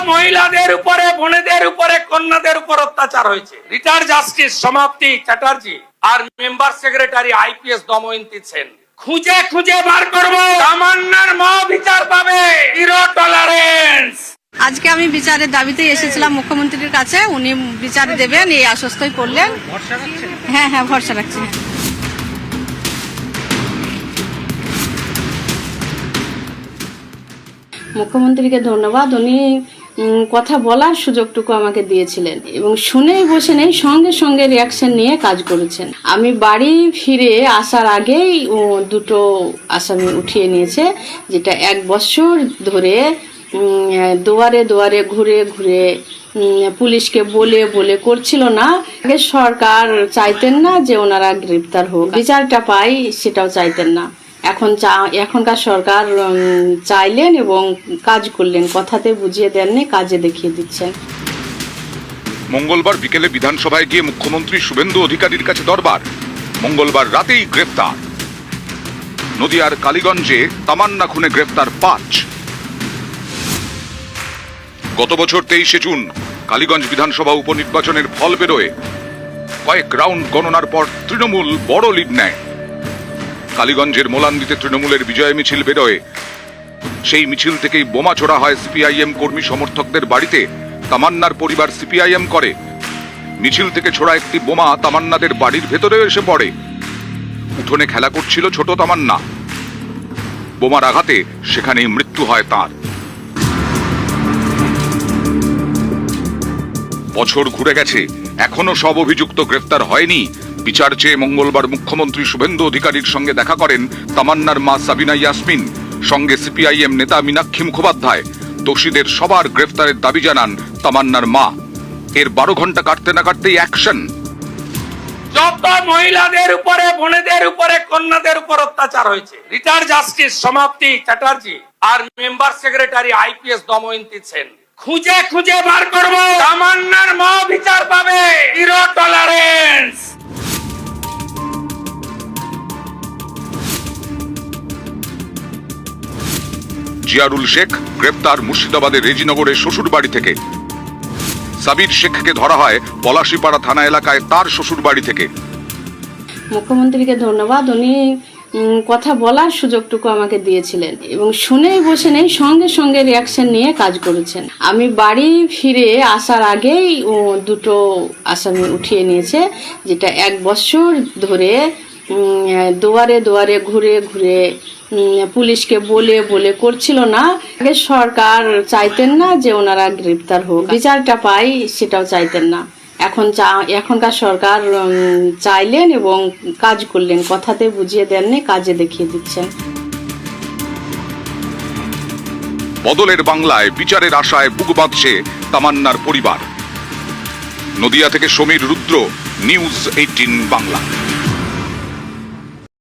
মহিলাদের উপরে, বোনেদের উপরে, কন্যাদের উপর অত্যাচার হয়েছে, রিটায়ার্ড জাস্টিস সমাপ্তি চ্যাটার্জি আর member secretary IPS Damayanti Sen খুঁজে খুঁজে বার করব। তামান্নার মা বিচার পাবে, জিরো টলারেন্স। আজকে আমি বিচারের দাবিতে এসেছিলাম মুখ্যমন্ত্রীর কাছে, উনি বিচার দেবেন এই আশ্বস্তই করলেন। হ্যাঁ হ্যাঁ, ভরসা রাখছি। মুখ্যমন্ত্রীকে ধন্যবাদ, উনি কথা বলার সুযোগটুকু আমাকে দিয়েছিলেন এবং শুনেই বসে নেই, সঙ্গে সঙ্গে রিয়াকশন নিয়ে কাজ করেছেন। আমি বাড়ি ফিরে আসার আগেই দুটো আসামি উঠিয়ে নিয়েছে, যেটা 1 বছর ধরে দুয়ারে দুয়ারে ঘুরে ঘুরে পুলিশকে বলে বলে করছিল না। আগে সরকার চাইতেন না যে ওনারা গ্রেপ্তার হোক, বিচারটা পাই সেটাও চাইতেন না। এখনকার সরকার চাইলেন এবং কাজ করলেন, কথাতে বুঝিয়ে দেননি, কাজে দেখিয়ে দিচ্ছেন। মঙ্গলবার বিকেলে বিধানসভায় গিয়ে মুখ্যমন্ত্রী শুভেন্দু অধিকারীর কাছে দরবার। মঙ্গলবার রাতেই গ্রেপ্তার। নদিয়ার কালীগঞ্জে তামান্না খুনে গ্রেপ্তার 5। গত বছর 23শে জুন কালীগঞ্জ বিধানসভা উপনির্বাচনের ফল বেরোয়। কয়েক রাউন্ড গণনার পর তৃণমূল বড় লিড নেয়। কালীগঞ্জের মোলান্দিতে তৃণমূলের বিজয় মিছিল বেরোয়। সেই মিছিল থেকেই বোমা ছোড়া হয় সিপিআইএম কর্মী সমর্থকদের বাড়িতে। তামান্নার পরিবার সিপিআইএম করে। মিছিল থেকে ছোড়া একটি বোমা তামান্নাদের বাড়ির ভেতরে এসে পড়ে। উঠোনে খেলা করছিল ছোট তামান্না। বোমার আঘাতে সেখানেই মৃত্যু হয় তার। বছর ঘুরে গেছে, এখনো সব অভিযুক্ত গ্রেফতার হয়নি। বিচার চেয়ে মঙ্গলবার মুখ্যমন্ত্রী শুভেন্দু অধিকারীর সঙ্গে দেখা করেন তামান্নার মা সাবিনা ইয়াসমিন, সঙ্গে সিপিআইএম নেতা মীনাক্ষী মুখোপাধ্যায়। দোষীদের সবার গ্রেফতারের দাবি জানান তামান্নার মা। এর 12 ঘন্টা কাটতে না কাটতেই অ্যাকশন। যত মহিলাদের উপরে, বোনেদের উপরে, কন্যাদের উপর অত্যাচার হয়েছে, রিটায়ার্ড জাস্টিস সমাপ্তি চ্যাটার্জি আর member secretary IPS Damayanti Sen খুঁজে খুঁজে বার করব। তামান্নার মা বিচার পাবে, জিরো টলারেন্স। জিয়ারুল শেখ গ্রেপ্তার মুর্শিদাবাদের রেজিনগরের শ্বশুর বাড়ি থেকে। সাবির শেখকে ধরা হয় পলাশীপাড়া থানা এলাকায় তার শ্বশুর বাড়ি থেকে। মুখ্যমন্ত্রীকে ধন্যবাদ, উনি কথা বলার সুযোগটুকু আমাকে দিয়েছিলেন এবং শুনেই বসে নেই, সঙ্গে সঙ্গে রিয়াকশন নিয়ে কাজ করেছেন। আমি বাড়ি ফিরে আসার আগেই দুটো আসামি উঠিয়ে নিয়েছে, যেটা 1 বছর ধরে দুয়ারে দুয়ারে ঘুরে ঘুরে পুলিশকে বলে বলে করছিল না। আগে সরকার চাইতেন না যে ওনারা গ্রেপ্তার হোক, বিচারটা পাই সেটাও চাইতেন না। এখনকার সরকার চাইলেন এবং কাজ করলেন, কথাতে বুঝিয়ে দেননি, কাজে দেখিয়ে দিচ্ছেন। বদলের বাংলায় বিচারের আশায় বুক বাঁধছে তামান্নার পরিবার। নদিয়া থেকে সমীর রুদ্র, নিউজ 18 বাংলা।